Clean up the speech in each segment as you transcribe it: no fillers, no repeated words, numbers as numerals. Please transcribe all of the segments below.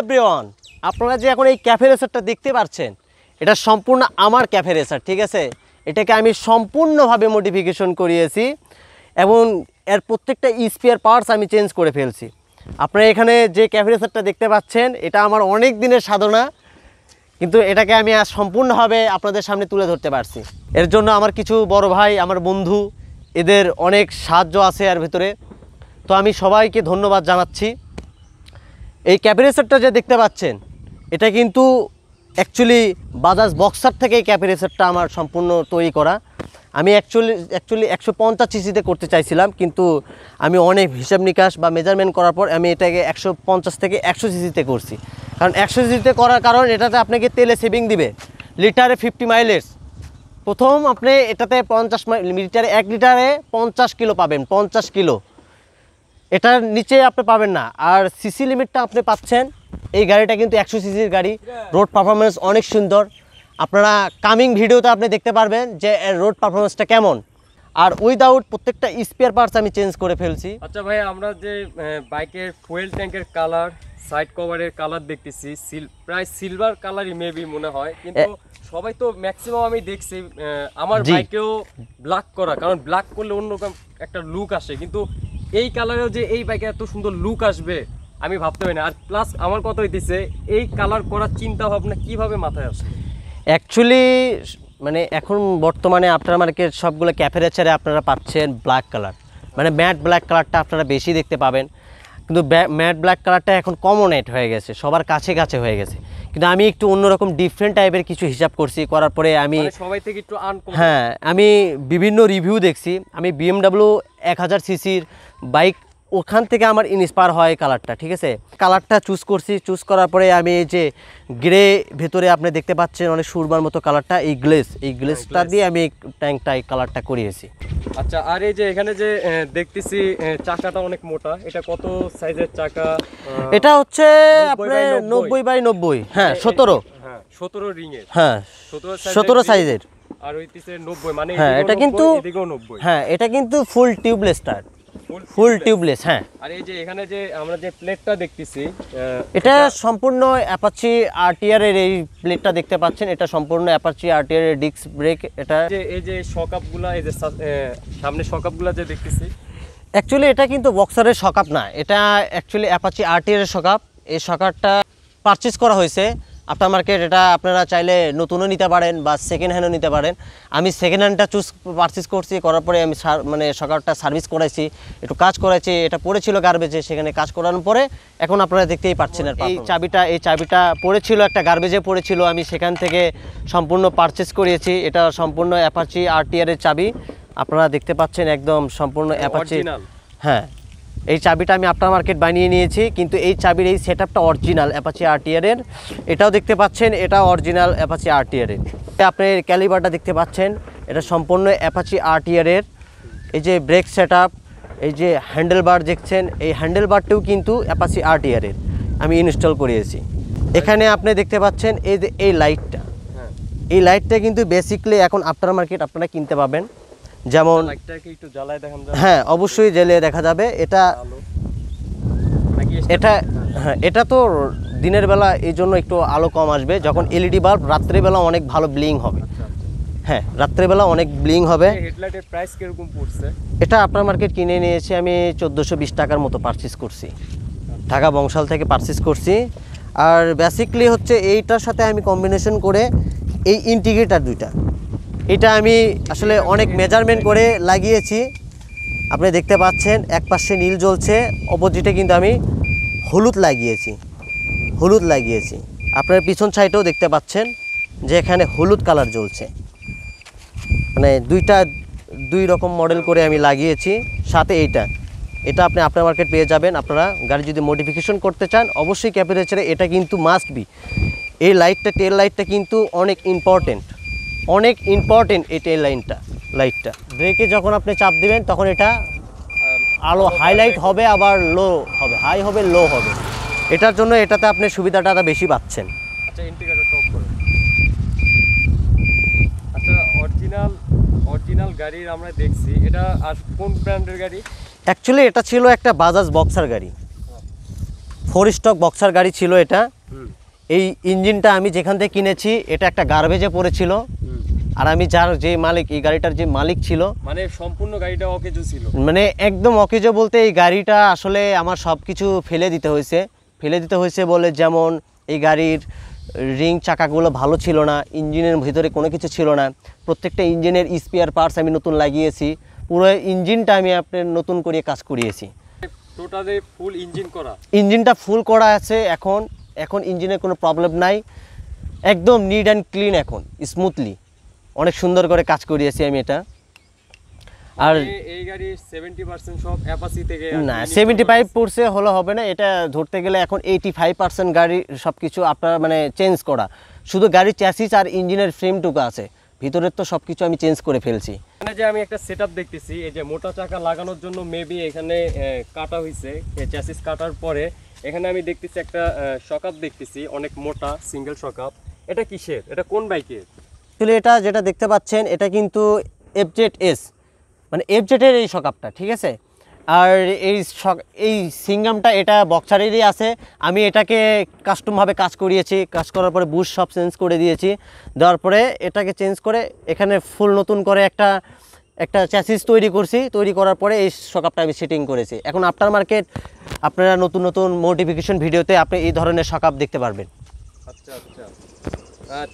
Everyone, আপনারা যে এখন এই ক্যাফে রেসারটা দেখতে পাচ্ছেন, এটা সম্পূর্ণ আমার ক্যাফে রেসার, ঠিক আছে। এটাকে আমি সম্পূর্ণভাবে মডিফিকেশন করিয়েছি এবং এর প্রত্যেকটা স্পেয়ার পার্টস আমি চেঞ্জ করে ফেলছি। আপনারা এখানে যে ক্যাফে রেসারটা দেখতে পাচ্ছেন, এটা আমার অনেক দিনের সাধনা, কিন্তু এটাকে আমি আজ সম্পূর্ণভাবে আপনাদের সামনে তুলে ধরতে পারছি। এর জন্য আমার কিছু বড় ভাই, আমার বন্ধু, এদের অনেক সাহায্য আছে এর ভিতরে। তো আমি সবাইকে ধন্যবাদ জানাচ্ছি। এই ক্যাফে রেসারটা যে দেখতে পাচ্ছেন, এটা কিন্তু অ্যাকচুয়ালি বাজাজ বক্সার থেকে এই ক্যাফে রেসারটা আমার সম্পূর্ণ তৈরি করা। আমি অ্যাকচুয়ালি 150 সিসিতে করতে চাইছিলাম, কিন্তু আমি অনেক হিসাব নিকাশ বা মেজারমেন্ট করার পর আমি এটাকে 150 থেকে 100 সিসিতে করছি। কারণ 100 সিসিতে করার কারণ এটাতে আপনাকে তেলে সেভিং দিবে, লিটারে 50 মাইলেজ। প্রথম আপনি এটাতে 1 লিটারে 50 কিলো পাবেন, 50 কিলো। এটার নিচে আপনি পাবেন না। আর সিসি লিমিটটা আপনি পাচ্ছেন, এই গাড়িটা কিন্তু 100 সিসির গাড়ি। রোড পারফরমেন্স অনেক সুন্দর। আপনারা কামিং ভিডিওতে আপনি দেখতে পারবেন যে এর রোড পারফরমেন্সটা কেমন। আর উইদাউট প্রত্যেকটা স্পেয়ার পার্টস আমি চেঞ্জ করে ফেলছি। আচ্ছা ভাই, আমরা যে বাইকের ফুয়েল ট্যাঙ্কের কালার, সাইড কভারের কালার দেখতেছি, প্রায় সিলভার কালারই মেবি মনে হয়, কিন্তু সবাই তো ম্যাক্সিমাম আমি দেখছি আমার বাইকেও ব্ল্যাক করা, কারণ ব্ল্যাক করলে অন্যরকম একটা লুক আসে, কিন্তু এই কালারেও যে এই বাইকে এত সুন্দর লুক আসবে আমি ভাবতে পারি না। আর প্লাস আমার কথা হইতেছে, এই কালার করার চিন্তা ভাবনা কিভাবে মাথায় আসে? অ্যাকচুয়ালি মানে এখন বর্তমানে আপনার মার্কেট সবগুলো ক্যাফে রেসারে আপনারা পাচ্ছেন ব্ল্যাক কালার, মানে ম্যাট ব্ল্যাক কালারটা আপনারা বেশি দেখতে পাবেন। কিন্তু ম্যাট ব্ল্যাক কালারটা এখন কমনেট হয়ে গেছে, সবার কাছে কাছে হয়ে গেছে। কিন্তু আমি একটু অন্যরকম ডিফারেন্ট টাইপের কিছু হিসাব করছি, করার পরে আমি সবাই থেকে একটু হ্যাঁ, আমি বিভিন্ন রিভিউ দেখছি। আমি BMW 1000 সিসির বাইক, ওখান থেকে আমার ইন্সপায়ার হয় কালারটা, ঠিক আছে। কালারটা চুজ করছি, চুজ করার পরে আমি এই যে গ্রে ভেতরে আপনি দেখতে পাচ্ছেন অনেক সুরমার মতো কালারটা, এই গ্লেসটা দিয়ে আমি ট্যাঙ্কটা এই কালারটা করিয়েছি। আচ্ছা, আর এই যে এখানে যে দেখতেছি চাকাটা অনেক মোটা, এটা কত সাইজের চাকা? এটা হচ্ছে আপনার 90/90, হ্যাঁ 17 রিং এর, হ্যাঁ 17 সাইজের। আর হইতেছে 90, মানে হ্যাঁ এটা কিন্তু, এদিকেও 90। হ্যাঁ এটা কিন্তু ফুল টিউবলেস টায়ার, ফুল টিউবলেস। হ্যাঁ, আর এই যে এখানে যে আমরা যে প্লেটটা দেখতেছি, এটা সম্পূর্ণ অ্যাপাচি আরটিআর এর এই প্লেটটা দেখতে পাচ্ছেন, এটা সম্পূর্ণ অ্যাপাচি আরটিআর এর ডিস্ক ব্রেক। এটা যে এই যে শকআপগুলা, এই যে সামনে শকআপগুলা যে দেখতেছি, অ্যাকচুয়ালি এটা কিন্তু বক্সারের শকআপ না, এটা অ্যাকচুয়ালি অ্যাপাচি আরটিআর এর শকআপ। এই শকআপটা পারচেজ করা হয়েছে আপনার মার্কেট। এটা আপনারা চাইলে নতুনও নিতে পারেন বা সেকেন্ড হ্যান্ডও নিতে পারেন। আমি সেকেন্ড হ্যান্ডটা পারচেজ করছি, করার পরে আমি মানে শকআপটা সার্ভিস করাইছি, একটু কাজ করাইছি। এটা পড়েছিল গার্বেজে, সেখানে কাজ করানোর পরে এখন আপনারা দেখতেই পাচ্ছেন। আর এই চাবিটা পড়েছিল একটা গার্বেজে পড়েছিল, আমি সেখান থেকে সম্পূর্ণ পারচেজ করিয়েছি। এটা সম্পূর্ণ অ্যাপাচি আরটিআর এর চাবি, আপনারা দেখতে পাচ্ছেন একদম সম্পূর্ণ অ্যাপাচি। হ্যাঁ, এই চাবিটা আমি আপনার মার্কেট বানিয়ে নিয়েছি, কিন্তু এই চাবির এই সেটআপটা অরিজিনাল অ্যাপাচি আরটিআর এর। এটাও দেখতে পাচ্ছেন, এটা অরিজিনাল অ্যাপাচি আরটিআর এর। আপনি ক্যালিবারটা দেখতে পাচ্ছেন, এটা সম্পূর্ণ অ্যাপাচি আরটিআর এর। এই যে ব্রেক সেটআপ, এই যে হ্যান্ডেল বার দেখছেন, এই হ্যান্ডেল বারটিও কিন্তু অ্যাপাচি আরটিআর এর আমি ইনস্টল করিয়েছি। এখানে আপনি দেখতে পাচ্ছেন এই যে এই লাইটটা, এই লাইটটা কিন্তু বেসিক্যালি এখন আপনার মার্কেট আপনারা কিনতে পাবেন। যেমন হ্যাঁ, অবশ্যই জ্বালিয়ে দেখা যাবে। এটা তো দিনের বেলা এই জন্য একটু আলো কম আসবে, যখন এলইডি বাল্ব রাত্রেবেলা অনেক ভালো ব্লিং হবে। হ্যাঁ, রাত্রেবেলা অনেক ব্লিং হবে। হেডলাইটের প্রাইস কিরকম পড়ছে? এটা আপনার মার্কেট কিনে নিয়েছি আমি 1420 টাকার মতো পারচেজ করছি, ঢাকা বংশাল থেকে পারচেজ করছি। আর বেসিক্যালি হচ্ছে এইটার সাথে আমি কম্বিনেশন করে এই ইন্টিগ্রেটার দুইটা, এটা আমি আসলে অনেক মেজারমেন্ট করে লাগিয়েছি। আপনি দেখতে পাচ্ছেন এক পাশে নীল জ্বলছে, অপোজিটে কিন্তু আমি হলুদ লাগিয়েছি। আপনার পিছন সাইডেও দেখতে পাচ্ছেন যে এখানে হলুদ কালার জ্বলছে, মানে দুই রকম মডেল করে আমি লাগিয়েছি। সাথে এটা আপনি আপনার মার্কেট পেয়ে যাবেন। আপনারা গাড়ি যদি মডিফিকেশন করতে চান, অবশ্যই ক্যাফে রেসারে এটা কিন্তু মাস্ট বি। এই লাইটটা, টেল লাইটটা কিন্তু অনেক ইম্পর্টেন্ট এই টেল লাইটটা। ব্রেকে যখন আপনি চাপ দিবেন তখন এটা আলো হাইলাইট হবে, আবার লো হবে, হাই হবে, লো হবে। এটার জন্য এটাতে আপনি সুবিধাটা বেশি পাচ্ছেন। আচ্ছা, ইন্ডিকেটরটা অফ করুন। আচ্ছা, অরিজিনাল গাড়ির আমরা দেখছি, এটা আর কোন ব্র্যান্ডের গাড়ি? অ্যাকচুয়ালি এটা ছিল একটা বাজাজ বক্সার গাড়ি, 4 স্টক বক্সার গাড়ি ছিল এটা। হুম এই ইঞ্জিনটা আমি যেখান থেকে কিনেছি এটা একটা গার্বেজে পড়েছিল, হুম। আর আমি যে মালিক, এই গাড়িটার যে মালিক ছিল, মানে সম্পূর্ণ গাড়িটা অকেজো ছিল। মানে একদম অকেজো বলতে এই গাড়িটা আসলে আমার সব কিছু ফেলে দিতে হয়েছে বলে, যেমন এই গাড়ির রিং চাকাগুলো ভালো ছিল না, ইঞ্জিনের ভিতরে কোনো কিছু ছিল না, প্রত্যেকটা ইঞ্জিনের স্পেয়ার পার্টস আমি নতুন লাগিয়েছি, পুরো ইঞ্জিনটা আমি আপনার নতুন করে কাজ করিয়েছি। টোটালি ফুল ইঞ্জিন করা, ইঞ্জিনটা ফুল করা আছে এখন, ইঞ্জিনের কোনো প্রবলেম নাই, একদম নিট অ্যান্ড ক্লিন, এখন স্মুথলি অনেক সুন্দর করে কাজ করিয়েছি আমি এটা। আর এই গাড়ির 70% সব অ্যাপাচি থেকে, না 75% হলে হবে না, এটা ধরতে গেলে এখন 85% গাড়ি সব কিছু আপনার মানে চেঞ্জ করা, শুধু গাড়ির চ্যাসিস আর ইঞ্জিনের ফ্রেমটুকু আছে, ভিতরের তো সব কিছু আমি চেঞ্জ করে ফেলছি। এখানে যে আমি একটা সেটআপ দেখতেছি, এই যে মোটা চাকা লাগানোর জন্য মেবি এখানে কাটা হয়েছে, চ্যাসিস কাটার পরে এখানে আমি দেখতেছি একটা শকআপ দেখতেছি, অনেক মোটা সিঙ্গেল শকআপ। এটা কিসের, এটা কোন বাইকের? অ্যাকচুয়ালি এটা যেটা দেখতে পাচ্ছেন এটা কিন্তু FZS, মানে FZ-এর এই শকআপটা, ঠিক আছে। আর এই সিঙ্গামটা এটা বক্সারেরই আছে, আমি এটাকে কাস্টমভাবে কাজ করিয়েছি, কাজ করার পরে বুশ সব চেঞ্জ করে দিয়েছি, দেওয়ার পরে এটাকে চেঞ্জ করে এখানে ফুল নতুন করে একটা চ্যাসিস তৈরি করার পরে এই শকআপটা আমি সেটিং করেছি। এখন আফটার মার্কেট আপনারা নতুন মডিফিকেশন ভিডিওতে আপনি এই ধরনের শকআপ দেখতে পারবেন। আচ্ছা আচ্ছা।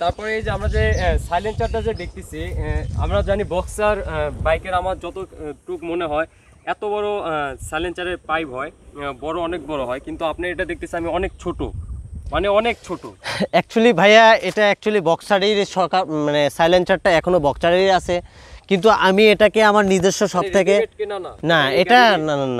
তারপরে এই যে আমরা যে সাইলেন্সারটা যে দেখতেছি, আমরা জানি বক্সার বাইকের আমার যতটুকু মনে হয় এত বড় সাইলেন্সারের পাইপ হয়, অনেক বড় হয়, কিন্তু আপনি এটা দেখতেছি আমি অনেক ছোট, মানে অনেক ছোট। অ্যাকচুয়ালি ভাইয়া এটা বক্সারের শকআপ, মানে সাইলেন্সারটা এখনো বক্সারেরই আছে, কিন্তু আমি এটাকে আমার নিজস্ব সব থেকে না এটা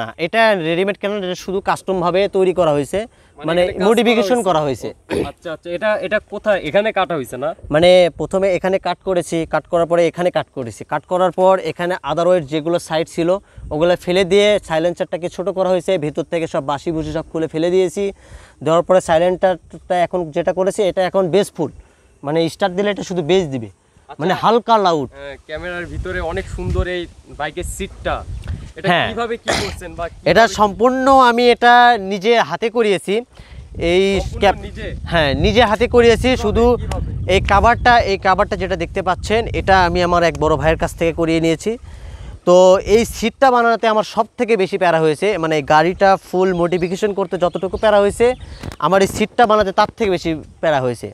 না এটা রেডিমেড কেন, এটা শুধু কাস্টম ভাবে তৈরি করা হয়েছে, মানে মডিফিকেশন করা হয়েছে। আচ্ছা আচ্ছা। এটা কোথায়, এখানে কাটা হয়েছে না? মানে প্রথমে এখানে কাট করেছি, কাট করার পরে এখানে কাট করেছি, কাট করার পর এখানে আদারওয়াইজ যেগুলো সাইড ছিল ওগুলো ফেলে দিয়ে সাইলেন্সারটাকে ছোট করা হয়েছে, ভিতর থেকে সব বাসি বুসি সব খুলে ফেলে দিয়েছি। দেওয়ার পরে সাইলেন্সারটা এখন যেটা করেছি এটা এখন বেসফুল, মানে স্টার্ট দিলে এটা শুধু বেস দিবে, মানে হালকা লাউড। ক্যামেরার ভিতরে অনেক সুন্দর এই বাইকের সিটটা, এটা কিভাবে কি করছেন বা এটা সম্পূর্ণ আমি এটা নিজে হাতে করিয়েছি, এই হ্যাঁ নিজে হাতে করিয়েছি। শুধু এই কাভারটা যেটা দেখতে পাচ্ছেন এটা আমি আমার এক বড় ভাইয়ের কাছ থেকে করিয়ে নিয়েছি। তো এই সিটটা বানাতে আমার সব থেকে বেশি প্যারা হয়েছে, মানে গাড়িটা ফুল মডিফিকেশন করতে যতটুকু প্যারা হয়েছে আমার এই সিটটা বানাতে তার থেকে বেশি প্যারা হয়েছে।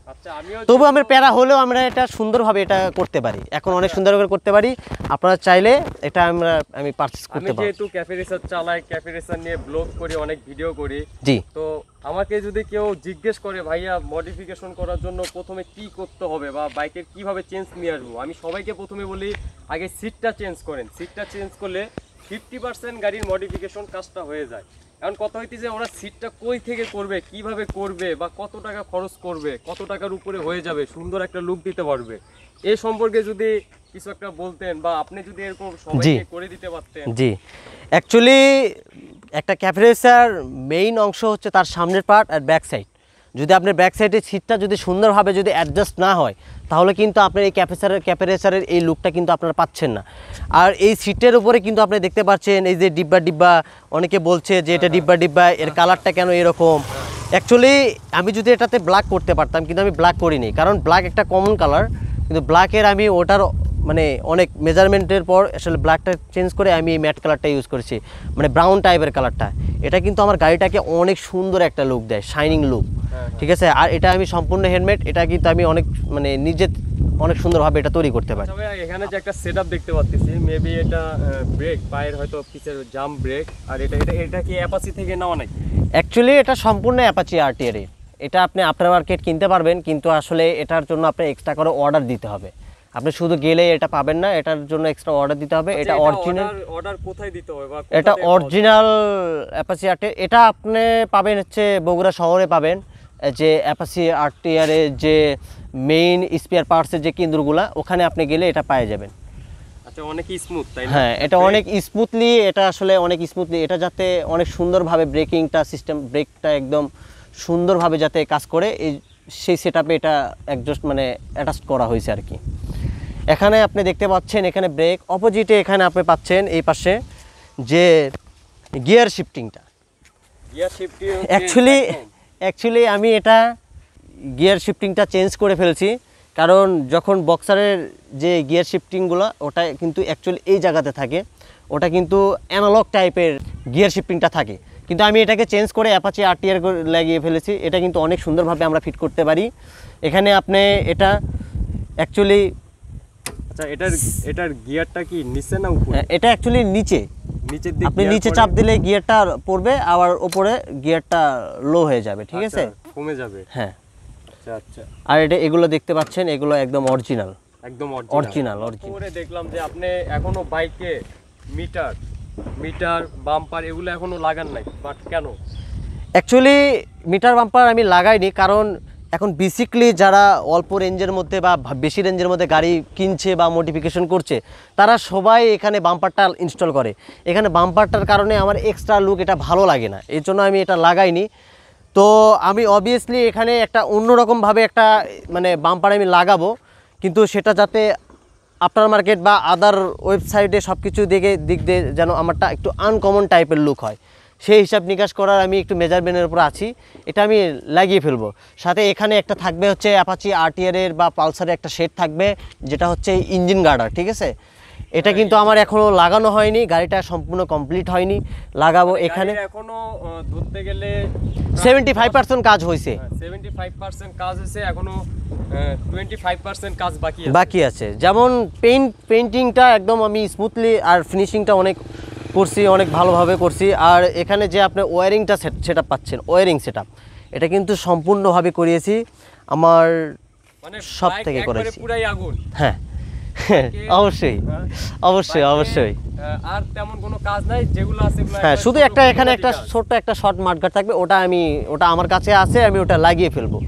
তবু আমার প্যারা হলেও আমরা এটা সুন্দরভাবে এটা করতে পারি, এখন অনেক সুন্দর করে করতে পারি। আপনারা চাইলে এটা আমি পারচেজ করতে পারি। যেহেতু ক্যাফে রেসার চালাই, ক্যাফে রেসার নিয়ে ব্লগ করি, অনেক ভিডিও করি, জি। তো আমাকে যদি কেউ জিজ্ঞেস করে ভাইয়া মডিফিকেশন করার জন্য প্রথমে কি করতে হবে বা বাইকের কিভাবে চেঞ্জ নিয়ে আসবো, আমি সবাইকে প্রথমে বলি আগে সিটটা চেঞ্জ করেন। সিটটা চেঞ্জ করলে 50% গাড়ির মডিফিকেশন কাজটা হয়ে যায়। এখন কথা হইতে যে ওরা সিটটা কই থেকে করবে, কিভাবে করবে বা কত টাকা খরচ করবে, কত টাকার উপরে হয়ে যাবে, সুন্দর একটা লুক দিতে পারবে, এই সম্পর্কে যদি কিছু একটা বলতেন বা আপনি যদি এরকম সবাইকে করে দিতে পারতেন। জি, অ্যাকচুয়ালি একটা ক্যাফে রেসার মেইন অংশ হচ্ছে তার সামনের পার্ট আর ব্যাক সাইড। যদি আপনার ব্যাক সাইডের সিটটা যদি সুন্দরভাবে যদি অ্যাডজাস্ট না হয় তাহলে কিন্তু আপনার এই ক্যাফে রেসারের এই লুকটা কিন্তু আপনারা পাচ্ছেন না। আর এই সিটের উপরে কিন্তু আপনি দেখতে পাচ্ছেন এই যে ডিব্বা, অনেকে বলছে যে এটা ডিব্বা, এর কালারটা কেন এরকম। অ্যাকচুয়ালি আমি যদি এটাতে ব্ল্যাক করতে পারতাম, কিন্তু আমি ব্ল্যাক করিনি, কারণ ব্ল্যাক একটা কমন কালার, কিন্তু ব্ল্যাকের আমি ওটার মানে অনেক মেজারমেন্টের পর আসলে ব্ল্যাকটা চেঞ্জ করে আমি এই ম্যাট কালারটা ইউজ করেছি, মানে ব্রাউন টাইপের কালারটা। এটা কিন্তু আমার গাড়িটাকে অনেক সুন্দর একটা লুক দেয়, শাইনিং লুক, ঠিক আছে। আর এটা আমি সম্পূর্ণ হ্যান্ডমেড, এটা কিন্তু আমি অনেক মানে নিজে অনেক সুন্দরভাবে এটা তৈরি করতে পারি। এখানে যে একটা সেটআপ দেখতে পাচ্ছি, মেবি এটা ব্রেক, পায়ের হয়তো পিছের জাম্প ব্রেক, আর এটা কি অ্যাপাচি থেকে নেওয়া নাকি? অ্যাকচুয়ালি এটা সম্পূর্ণ অ্যাপাচি আরটিআর, এটা আপনি আফটার মার্কেট কিনতে পারবেন, কিন্তু আসলে এটার জন্য আপনি এক্সট্রা করে অর্ডার দিতে হবে। আপনি শুধু গেলে এটা পাবেন না, এটার জন্য এক্সট্রা অর্ডার দিতে হবে। এটা অরিজিনাল অর্ডার কোথায় দিতে হবে বা এটা অরিজিনাল অ্যাপাচি আরটিআর, এটা আপনি পাবেন হচ্ছে বগুড়া শহরে পাবেন, যে অ্যাপাচি আরটিআরের যে মেইন স্পেয়ার পার্টসের যে কেন্দ্রগুলো, ওখানে আপনি গেলে এটা পেয়ে যাবেন। আচ্ছা, অনেক স্মুথ তাই না? হ্যাঁ, এটা অনেক স্মুথলি, এটা আসলে অনেক স্মুথলি, এটা যাতে অনেক সুন্দরভাবে ব্রেকিংটা সিস্টেম, ব্রেকটা একদম সুন্দরভাবে যাতে কাজ করে, সেই সেটআপে এটা অ্যাডজাস্ট মানে অ্যাটাচ করা হয়েছে আর কি। এখানে আপনি দেখতে পাচ্ছেন এখানে ব্রেক, অপোজিটে এখানে আপনি পাচ্ছেন এই পাশে যে গিয়ার শিফটিংটা, গিয়ার শিফটিং অ্যাকচুয়ালি আমি এটা গিয়ার শিফটিংটা চেঞ্জ করে ফেলছি, কারণ যখন বক্সারের যে গিয়ার শিফটিংগুলো ওটা কিন্তু অ্যাকচুয়ালি এই জায়গাতে থাকে, ওটা কিন্তু অ্যানালগ টাইপের গিয়ার শিফটিংটা থাকে, কিন্তু আমি এটাকে চেঞ্জ করে অ্যাপাচি আরটিআর লাগিয়ে ফেলেছি। এটা কিন্তু অনেক সুন্দরভাবে আমরা ফিট করতে পারি। এখানে আপনি এটা অ্যাকচুয়ালি আচ্ছা, এটার গিয়ারটা কি নিচে না উপরে? এটা অ্যাকচুয়ালি নিচে, নিচের দিকে আপনি নিচে চাপ দিলে গিয়ারটা পড়বে, আবার উপরে গিয়ারটা লো হয়ে যাবে, ঠিক আছে, কমে যাবে। হ্যাঁ আচ্ছা আচ্ছা। আর এগুলো দেখতে পাচ্ছেন, এগুলো একদম অরিজিনাল। একদম অরিজিনাল। পরে দেখলাম যে আপনি এখনো বাইকে মিটার বাম্পার এগুলো এখনো লাগান নাই, বাট কেন? অ্যাকচুয়ালি মিটার বাম্পার আমি লাগাইনি, কারণ এখন বেসিকলি যারা অল্প রেঞ্জের মধ্যে বা বেশি রেঞ্জের মধ্যে গাড়ি কিনছে বা মডিফিকেশন করছে, তারা সবাই এখানে বাম্পারটা ইনস্টল করে। এখানে বাম্পারটার কারণে আমার এক্সট্রা লুক এটা ভালো লাগে না, এর জন্য আমি এটা লাগাইনি। তো আমি অবভিয়াসলি এখানে একটা অন্যরকমভাবে একটা মানে বাম্পার আমি লাগাবো, কিন্তু সেটা যাতে আফটার মার্কেট বা আদার ওয়েবসাইটে সব কিছু দিক দিয়ে যেন আমারটা একটু আনকমন টাইপের লুক হয়, সেই হিসাব নিকাশ করার আমি একটু মেজারমেন্টের উপর আছি। এটা আমি লাগিয়ে ফেলবো। সাথে এখানে একটা থাকবে হচ্ছে অ্যাপাচি আরটিআরের বা পালসারের একটা সেট থাকবে, যেটা হচ্ছে ইঞ্জিন গার্ডার, ঠিক আছে। এটা কিন্তু আমার এখনও লাগানো হয়নি, গাড়িটা সম্পূর্ণ কমপ্লিট হয়নি, লাগাবো। এখানে এখনো ধরতে গেলে 75% কাজ হয়েছে, 75% কাজ হয়েছে, এখনো 25% কাজ বাকি আছে। যেমন পেইন্টিংটা একদম আমি স্মুথলি আর ফিনিশিংটা অনেক করছি, অনেক ভালোভাবে করছি। আর এখানে যে আপনি ওয়ারিংটা সেট আপ পাচ্ছেন, ওয়ারিং সেট আপ, এটা কিন্তু সম্পূর্ণভাবে করিয়েছি আমার মানে সব থেকে করেছি। পুরাই আগুন। হ্যাঁ অবশ্যই অবশ্যই অবশ্যই। আর তেমন কোনো কাজ নাই, যেগুলো আছে হ্যাঁ, শুধু একটা এখানে একটা ছোট্ট একটা শর্ট মাঠগার্ড থাকবে, ওটা আমার কাছে আছে, আমি ওটা লাগিয়ে ফেলবো।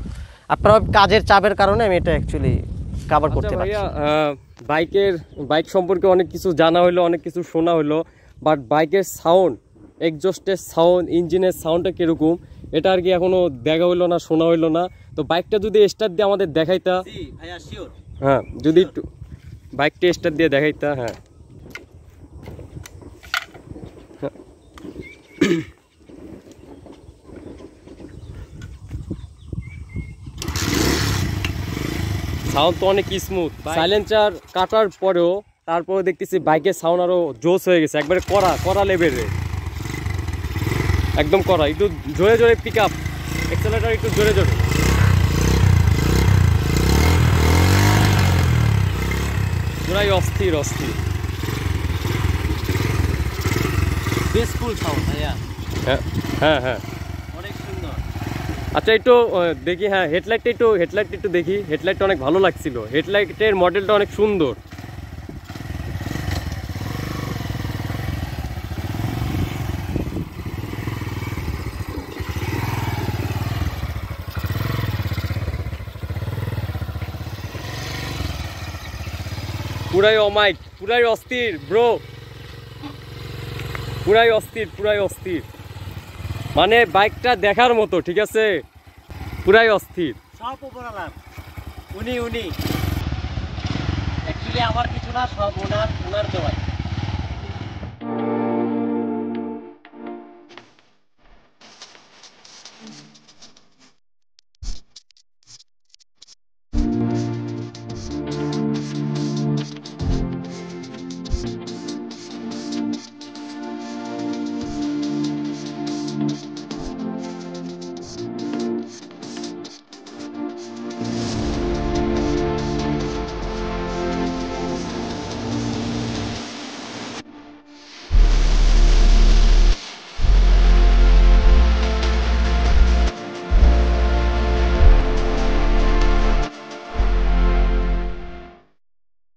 আপনার কাজের চাপের কারণে আমি এটা অ্যাকচুয়ালি কভার করতে পারছি। বাইক সম্পর্কে অনেক কিছু জানা হলো, অনেক কিছু শোনা হলো, বাট বাইকের সাউন্ড, এক্সজস্টের সাউন্ড, ইঞ্জিনের সাউন্ডটা কীরকম এটা আর কি এখনো দেখা হইলো না, শোনা হইলো না। তো বাইকটা যদি স্টার্ট দিয়ে আমাদের দেখাইতা। হ্যাঁ, যদি একটু বাইকটা স্টার্ট দিয়ে দেখাইতা। হ্যাঁ, সাউন্ড তো অনেক স্মুথ। সাইলেন্সার কাটার পরেও তারপরে দেখতেছি বাইকের সাউন্ড আরো জোস হয়ে গেছে, একবারে কড়া লেভেলের, একদম কড়া। একটু জোরে জোরে পিক আপ, এক্সেলেটার একটু জোরে জোরে, পুরাই অস্থির। বেসফুল সাউন্ড ভাইয়া। হ্যাঁ হ্যাঁ, অনেক সুন্দর। আচ্ছা, একটু দেখি। হ্যাঁ, হেডলাইটটা একটু দেখি। হেডলাইটটা অনেক ভালো লাগছিল, হেডলাইটের মডেলটা অনেক সুন্দর। পুরাই অমাইক, পুরাই অস্থির ব্রো, পুরাই অস্থির। মানে বাইকটা দেখার মতো, ঠিক আছে, পুরাই অস্থির। সব উপরালাম, উনি অ্যাকচুয়ালি আমার কিছু না, সব ওনার দেওয়াই।